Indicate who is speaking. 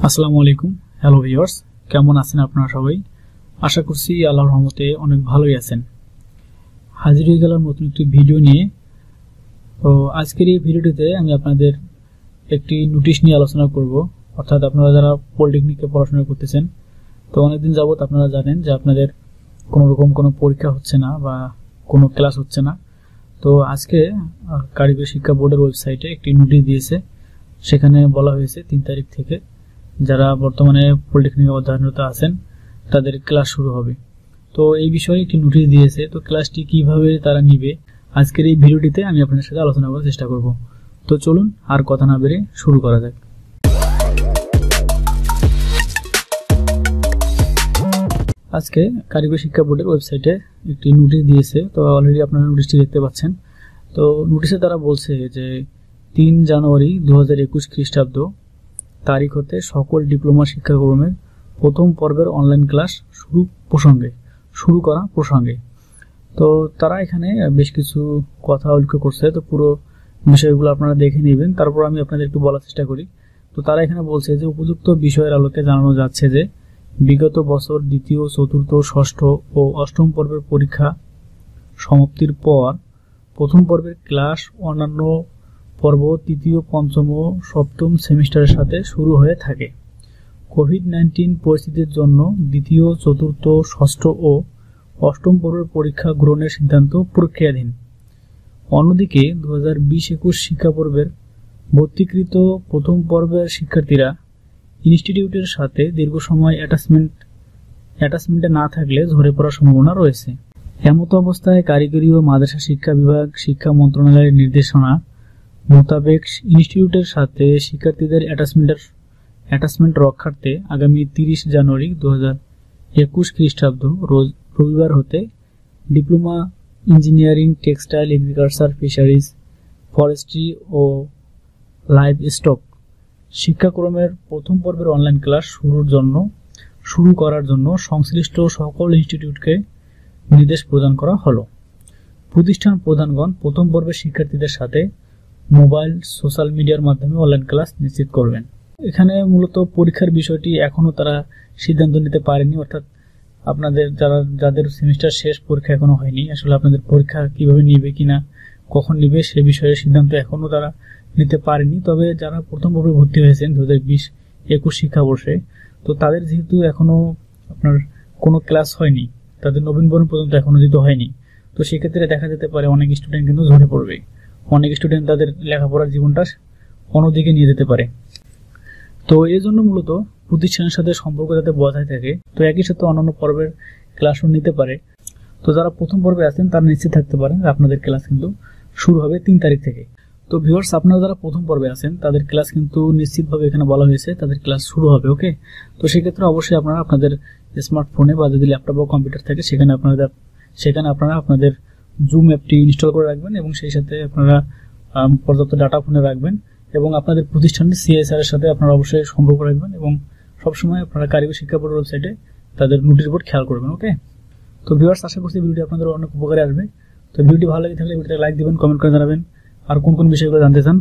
Speaker 1: আসসালামু আলাইকুম। Hello viewers, কেমন আছেন আপনারা সবাই? আশা করছি আল্লাহর রহমতে অনেক ভালোই আছেন। হাজির হয়ে গেলাম নতুন একটি ভিডিও নিয়ে। তো আজকের এই ভিডিওটিতে আমি আপনাদের একটি নোটিশ নিয়ে আলোচনা করব। অর্থাৎ আপনারা যারা পলিটেকনিকে পড়াশোনা করতেছেন, তো অনেকদিন যাবত আপনারা জানেন যে আপনাদের কোনো রকম কোনো পরীক্ষা হচ্ছে না বা কোনো ক্লাস হচ্ছে না। তো আজকে কারিগরি শিক্ষা বোর্ডের ওয়েবসাইটে একটি নোটিশ দিয়েছে। সেখানে বলা হয়েছে 3 তারিখ থেকে যারা বর্তমানে পলিটেকনিকে অধ্যয়নরত আছেন তাদের ক্লাস শুরু হবে। তো এই বিষয়ে একটি নোটিশ দিয়েছে। তো ক্লাসটি কিভাবে তারা নিবে আজকের এই ভিডিওটিতে আমি আপনাদের সাথে আলোচনা করার চেষ্টা করব। তো চলুন আর কথা না বেরিয়ে শুরু করা যাক। আজকে কারিগরি শিক্ষা বোর্ডের ওয়েবসাইটে একটি নোটিশ দিয়েছে। তো অলরেডি আপনারা নোটিশটি দেখতে পাচ্ছেন। তো নোটিশে তারা বলছে যে 3 জানুয়ারি 2021 খ্রিস্টাব্দ তারিখ হতে সকল ডিপ্লোমা শিক্ষাক্রমের প্রথম পর্বের অনলাইন ক্লাস শুরু করা প্রসঙ্গে। তো তারা এখানে বেশ কিছু কথা উল্লেখ করছে। তো পুরো বিষয়গুলো আপনারা দেখে নেবেন, তারপর আমি আপনাদের একটু বলার চেষ্টা করি। তো তারা এখানে বলছে যে উপযুক্ত বিষয়ের আলোকে জানানো যাচ্ছে যে বিগত বছর দ্বিতীয়, চতুর্থ, ষষ্ঠ ও অষ্টম পর্বের পরীক্ষা সমাপ্তির পর প্রথম পর্বের ক্লাস অন্যান্য পর্ব তৃতীয়, পঞ্চম ও সপ্তম সেমিস্টারের সাথে শুরু হয়ে থাকে। কোভিড-19 পরিস্থিতির জন্য দ্বিতীয়, চতুর্থ, ষষ্ঠ ও অষ্টম পর্বের পরীক্ষা গ্রহণের সিদ্ধান্ত প্রক্রিয়াধীন। অন্যদিকে 2020-21 শিক্ষাপর্বের ভর্তিকৃত প্রথম পর্বের শিক্ষার্থীরা ইনস্টিটিউটের সাথে দীর্ঘ সময় অ্যাটাচমেন্টে না থাকলে ঝরে পড়ার সম্ভাবনা রয়েছে। এমতো অবস্থায় কারিগরি ও মাদ্রাসা শিক্ষা বিভাগ শিক্ষা মন্ত্রণালয়ের নির্দেশনা মোতাবেক ইনস্টিটিউটের সাথে শিক্ষার্থীদের অ্যাটাচমেন্ট রক্ষার্থে আগামী 30 জানুয়ারি 2021 খ্রিস্টাব্দ রোজ রবিবার হতে diploma engineering, textile, agriculture, fisheries, forestry ও লাইভ স্টক শিক্ষাক্রমের প্রথম পর্বের অনলাইন ক্লাস শুরু করার জন্য সংশ্লিষ্ট সকল ইনস্টিটিউটকে নির্দেশ প্রদান করা হলো। প্রতিষ্ঠান প্রধানগণ প্রথম পর্বের শিক্ষার্থীদের সাথে মোবাইল, সোশ্যাল মিডিয়ার মাধ্যমে অনলাইন ক্লাস নিশ্চিত করবেন। এখানে মূলত পরীক্ষার বিষয়টি এখনো তারা সিদ্ধান্ত নিতে পারেনি। অর্থাৎ আপনাদের যাদের সেমিস্টার শেষ, পরীক্ষা এখনো হয়নি, আসলে আপনাদের পরীক্ষা কিভাবে নিবে কিনা, কখন নিবে সে বিষয়ে সিদ্ধান্ত এখনো তারা নিতে পারেনি। তবে যারা প্রথম পর্বে ভর্তি হয়েছেন 2020-21 শিক্ষাবর্ষে, তো তাদের যেহেতু এখনো আপনার কোনো ক্লাস হয়নি, তাদের নবীনবরণ পর্যন্ত এখনো যেহেতু হয়নি, তো সেক্ষেত্রে দেখা যেতে পারে অনেক স্টুডেন্ট কিন্তু ঝরে পড়বে। অনেক স্টুডেন্ট তাদের লেখাপড়ার জীবনটা অন্যদিকে নিয়ে যেতে পারে। তো এই জন্য মূলত প্রতিষ্ঠানের সাথে সম্পর্ক যাতে বজায় থাকে, তো একই সাথে অন্যান্য পর্বের ক্লাসও নিতে পারে। তো যারা প্রথম পর্বে আছেন তারা নিশ্চিত থাকতে পারেন আপনাদের ক্লাস কিন্তু শুরু হবে 3 তারিখ থেকে। তো ভিউয়ার্স, আপনারা যারা প্রথম পর্বে আছেন তাদের ক্লাস কিন্তু নিশ্চিতভাবে এখানে বলা হয়েছে তাদের ক্লাস শুরু হবে। ওকে, তো সেক্ষেত্রে অবশ্যই আপনারা আপনাদের স্মার্টফোনে বা যদি ল্যাপটপ বা কম্পিউটার থাকে সেখানে আপনারা আপনাদের জুম অ্যাপটি ইনস্টল করে রাখবেন এবং সেই সাথে আপনারা পর্যাপ্ত ডাটা ফোনে রাখবেন এবং আপনাদের প্রতিষ্ঠানের সিএসআর এর সাথে আপনারা অবশ্যই সম্পর্ক রাখবেন এবং সবসময় আপনারা কারিগরি শিক্ষা বোর্ডের ওয়েবসাইটে তাদের নোটিশ বোর্ড খেয়াল করবেন। ওকে, তো ভিউয়ার্স, আশা করছি ভিডিওটি আপনাদের অনেক উপকারে আসবে। তো ভিডিওটি ভালো লাগে থাকলে ভিডিওতে লাইক দিবেন, কমেন্ট করে জানাবেন আর কোন কোন বিষয়গুলো জানতে চান